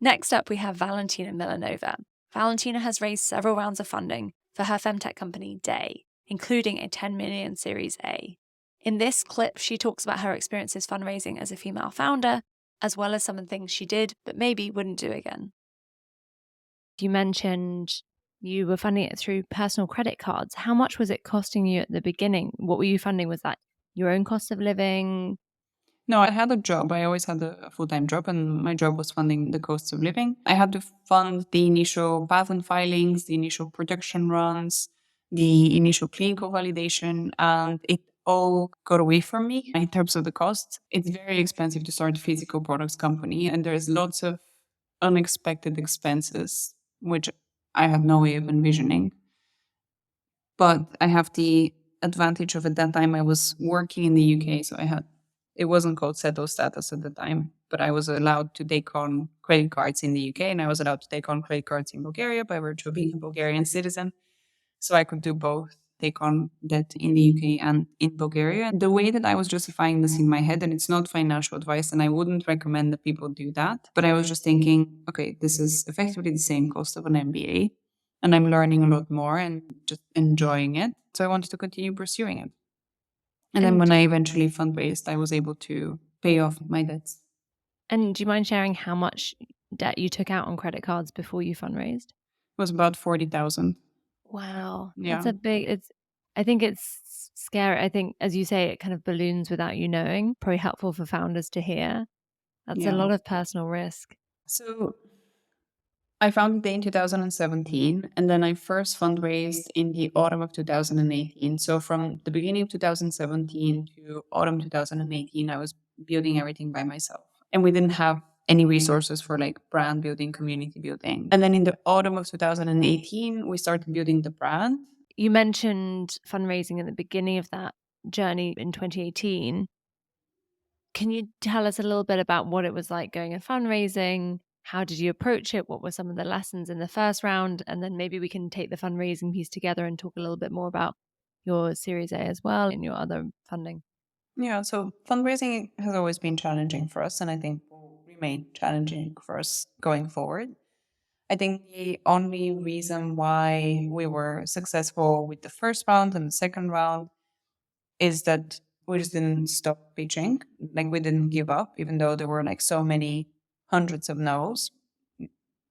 Next up, we have Valentina Milanova. Valentina has raised several rounds of funding for her femtech company, Day, including a 10 million Series A. In this clip, she talks about her experiences fundraising as a female founder, as well as some of the things she did but maybe wouldn't do again. You mentioned you were funding it through personal credit cards. How much was it costing you at the beginning? What were you funding? Was that your own cost of living? No, I had a job. I always had a full-time job, and my job was funding the cost of living. I had to fund the initial patent filings, the initial production runs, the initial clinical validation, and it all got away from me in terms of the cost. It's very expensive to start a physical products company, and there's lots of unexpected expenses, which I had no way of envisioning. But I have the advantage of at that time I was working in the UK, so it wasn't called settled status at the time, but I was allowed to take on credit cards in the UK, and I was allowed to take on credit cards in Bulgaria by virtue of being a Bulgarian citizen. So I could do both, take on debt in the UK and in Bulgaria. The way that I was justifying this in my head, and it's not financial advice, and I wouldn't recommend that people do that, but I was just thinking, okay, this is effectively the same cost of an MBA, and I'm learning a lot more and just enjoying it. So I wanted to continue pursuing it. And then when I eventually fundraised, I was able to pay off my debts. And do you mind sharing how much debt you took out on credit cards before you fundraised? It was about 40,000. Wow. Yeah. That's I think it's scary. I think, as you say, it kind of balloons without you knowing. Probably helpful for founders to hear. That's a lot of personal risk. So I founded Day in 2017, and then I first fundraised in the autumn of 2018. So from the beginning of 2017 to autumn 2018, I was building everything by myself. And we didn't have any resources for like brand building, community building. And then in the autumn of 2018, we started building the brand. You mentioned fundraising at the beginning of that journey in 2018. Can you tell us a little bit about what it was like going and fundraising? How did you approach it? What were some of the lessons in the first round? And then maybe we can take the fundraising piece together and talk a little bit more about your Series A as well and your other funding. Yeah, so fundraising has always been challenging for us, and I think will remain challenging for us going forward. I think the only reason why we were successful with the first round and the second round is that we just didn't stop pitching. Like, we didn't give up, even though there were like so many hundreds of no's.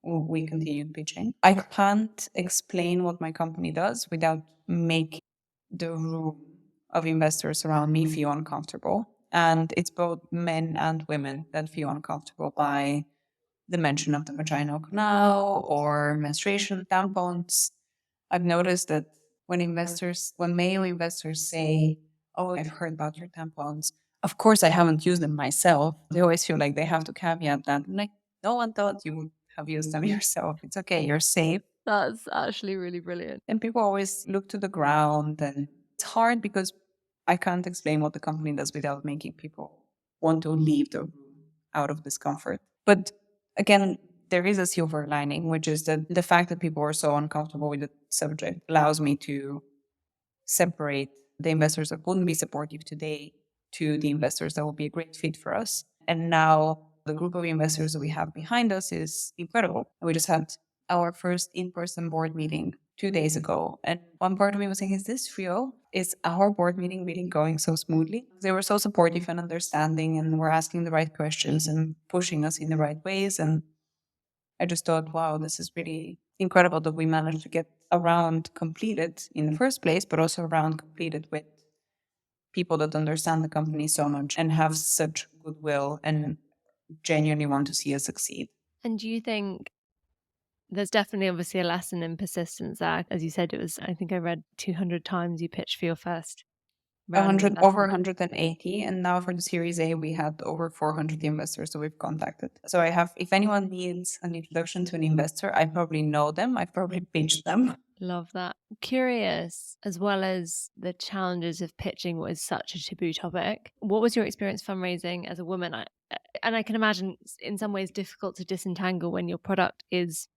We continued pitching. I can't explain what my company does without making the room of investors around me feel uncomfortable. And it's both men and women that feel uncomfortable by the mention of the vaginal canal or menstruation tampons. I've noticed that when male investors say, "Oh, I've heard about your tampons," of course, I haven't used them myself. They always feel like they have to caveat that. Like, no one thought you would have used them yourself. It's okay, you're safe. That's actually really brilliant. And people always look to the ground, and it's hard because I can't explain what the company does without making people want to leave the room out of discomfort. But again, there is a silver lining, which is that the fact that people are so uncomfortable with the subject allows me to separate the investors that wouldn't be supportive today to the investors that will be a great fit for us. And now the group of investors that we have behind us is incredible. We just had our first in-person board meeting 2 days ago. And one part of me was saying, is this real? Is our board meeting really going so smoothly? They were so supportive and understanding, and were asking the right questions and pushing us in the right ways. And I just thought, wow, this is really incredible that we managed to get a round completed in the first place, but also a round completed with people that understand the company so much and have such goodwill and genuinely want to see us succeed. And do you think there's definitely obviously a lesson in persistence there? As you said, I think I read 200 times you pitched for your first round. Over 180, and now for the Series A, we had over 400 investors that we've contacted. So if anyone needs an introduction to an investor, I probably know them. I've probably pitched them. Love that. Curious, as well as the challenges of pitching, what is such a taboo topic. What was your experience fundraising as a woman? And I can imagine in some ways difficult to disentangle when your product is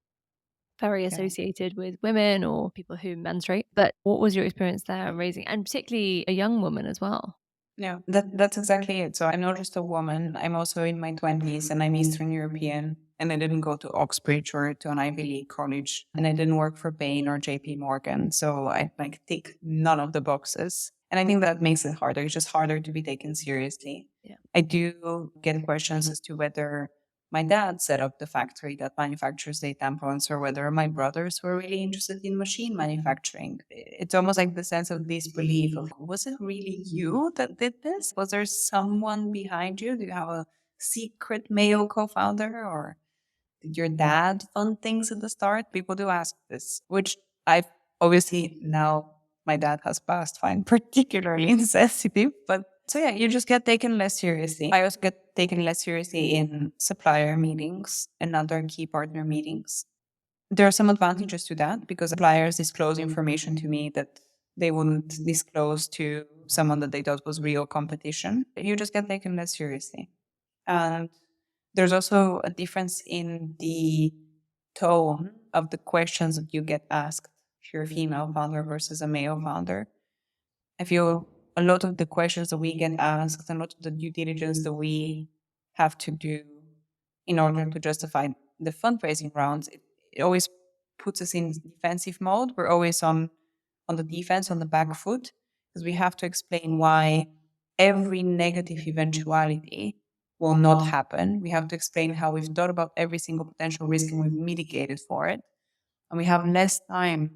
very associated with women or people who menstruate. But what was your experience there raising, and particularly a young woman as well? Yeah, that's exactly it. So I'm not just a woman. I'm also in my 20s, and I'm Eastern European. and I didn't go to Oxbridge or to an Ivy League college, and I didn't work for Bain or JP Morgan. So I like tick none of the boxes. And I think that makes it harder. It's just harder to be taken seriously. Yeah. I do get questions as to whether my dad set up the factory that manufactures the tampons or whether my brothers were really interested in machine manufacturing. It's almost like the sense of disbelief of, was it really you that did this? Was there someone behind you? Do you have a secret male co-founder, or did your dad fund things at the start? People do ask this, which I've obviously now my dad has passed, fine, particularly insensitive, but so yeah, you just get taken less seriously. I also get taken less seriously in supplier meetings and other key partner meetings. There are some advantages to that because suppliers disclose information to me that they wouldn't disclose to someone that they thought was real competition. You just get taken less seriously. And there's also a difference in the tone of the questions that you get asked if you're a female founder versus a male founder. I feel a lot of the questions that we get asked and a lot of the due diligence that we have to do in order to justify the fundraising rounds, it always puts us in defensive mode. We're always on the defense, on the back foot, because we have to explain why every negative eventuality will not happen. We have to explain how we've thought about every single potential risk and we've mitigated for it. And we have less time.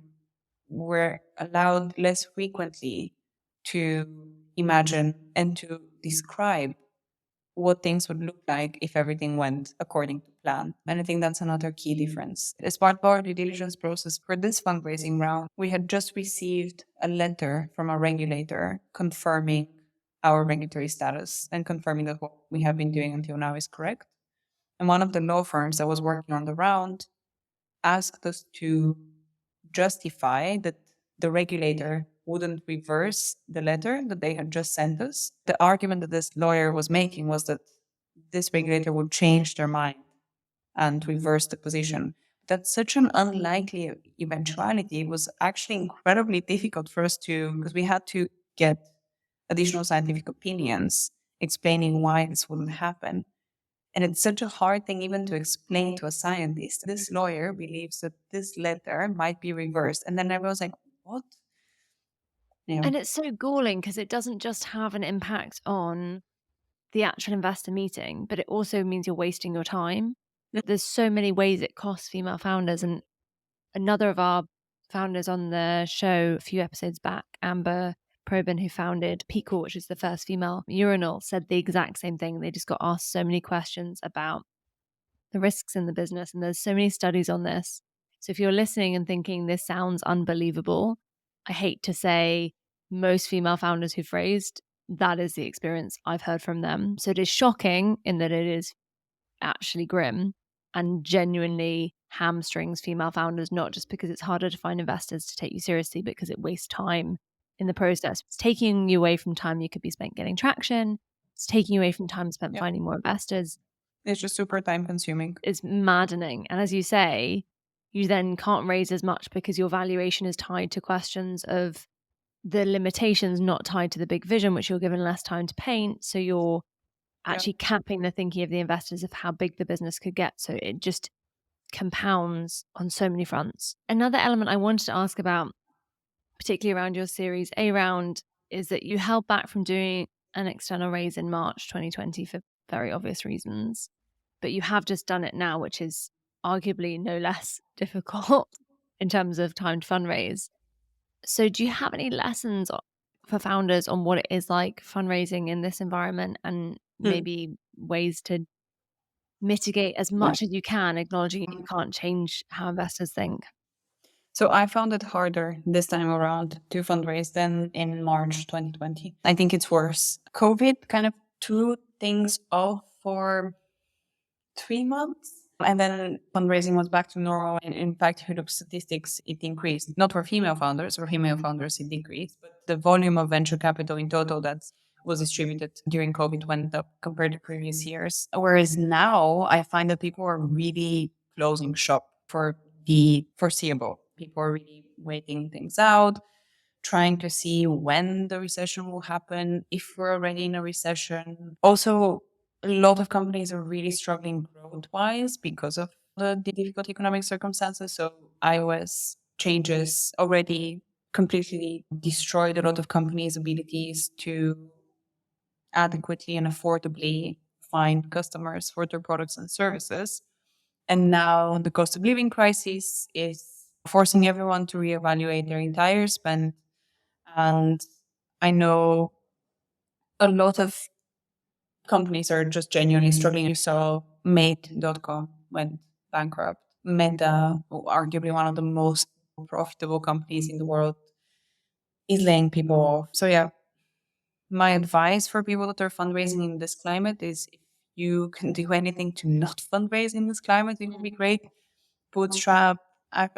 We're allowed less frequently to imagine and to describe what things would look like if everything went according to plan. And I think that's another key difference. As part of our due diligence process for this fundraising round, we had just received a letter from a regulator confirming our regulatory status and confirming that what we have been doing until now is correct. And one of the law firms that was working on the round asked us to justify that the regulator wouldn't reverse the letter that they had just sent us. The argument that this lawyer was making was that this regulator would change their mind and reverse the position. That's such an unlikely eventuality. It was actually incredibly difficult for us to, because we had to get additional scientific opinions explaining why this wouldn't happen. And it's such a hard thing even to explain to a scientist. This lawyer believes that this letter might be reversed. And then everyone's like, what? Yeah. And it's so galling because it doesn't just have an impact on the actual investor meeting, but it also means you're wasting your time. There's so many ways it costs female founders. And another of our founders on the show a few episodes back, Amber Probin, who founded Peacourt, which is the first female urinal, said the exact same thing. They just got asked so many questions about the risks in the business. And there's so many studies on this. So if you're listening and thinking this sounds unbelievable, I hate to say most female founders who've raised, that is the experience I've heard from them. So it is shocking in that it is actually grim and genuinely hamstrings female founders, not just because it's harder to find investors to take you seriously, but because it wastes time in the process. It's taking you away from time you could be spent getting traction. It's taking you away from time spent finding more investors. It's just super time consuming. It's maddening. And as you say, you then can't raise as much because your valuation is tied to questions of the limitations, not tied to the big vision, which you're given less time to paint. So you're actually capping the thinking of the investors of how big the business could get. So it just compounds on so many fronts. Another element I wanted to ask about, particularly around your Series A round, is that you held back from doing an external raise in March 2020 for very obvious reasons, but you have just done it now, which is arguably no less difficult in terms of time to fundraise. So do you have any lessons for founders on what it is like fundraising in this environment and maybe ways to mitigate as much as you can, acknowledging you can't change how investors think? So I found it harder this time around to fundraise than in March 2020. I think it's worse. COVID kind of threw things off for 3 months. And then fundraising was back to normal. And in fact, if you look statistics, it increased. Not for female founders, for female founders, it decreased. But the volume of venture capital in total that was distributed during COVID went up compared to previous years. Whereas now I find that people are really closing shop for the foreseeable. People are really waiting things out, trying to see when the recession will happen, if we're already in a recession. Also, a lot of companies are really struggling growth-wise because of the difficult economic circumstances. So iOS changes already completely destroyed a lot of companies' abilities to adequately and affordably find customers for their products and services. And now the cost of living crisis is forcing everyone to reevaluate their entire spend. And I know a lot of companies are just genuinely struggling. You saw Mate.com went bankrupt. Meta, arguably one of the most profitable companies in the world, is laying people off. So yeah, my advice for people that are fundraising in this climate is if you can do anything to not fundraise in this climate, it would be great. Bootstrap,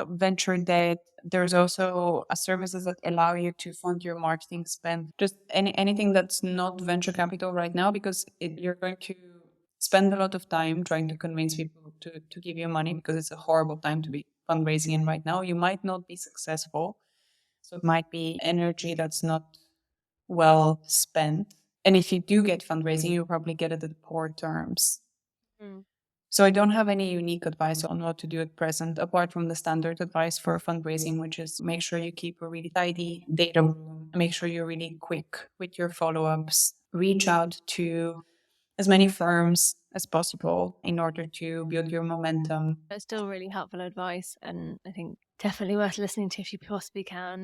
venture debt. There's also services that allow you to fund your marketing spend. Just anything that's not venture capital right now, because you're going to spend a lot of time trying to convince people to give you money because it's a horrible time to be fundraising in right now. You might not be successful. So it might be energy that's not well spent. And if you do get fundraising, you'll probably get it at poor terms. Mm. So I don't have any unique advice on what to do at present, apart from the standard advice for fundraising, which is make sure you keep a really tidy data room, make sure you're really quick with your follow-ups, reach out to as many firms as possible in order to build your momentum. It's still really helpful advice, and I think definitely worth listening to if you possibly can.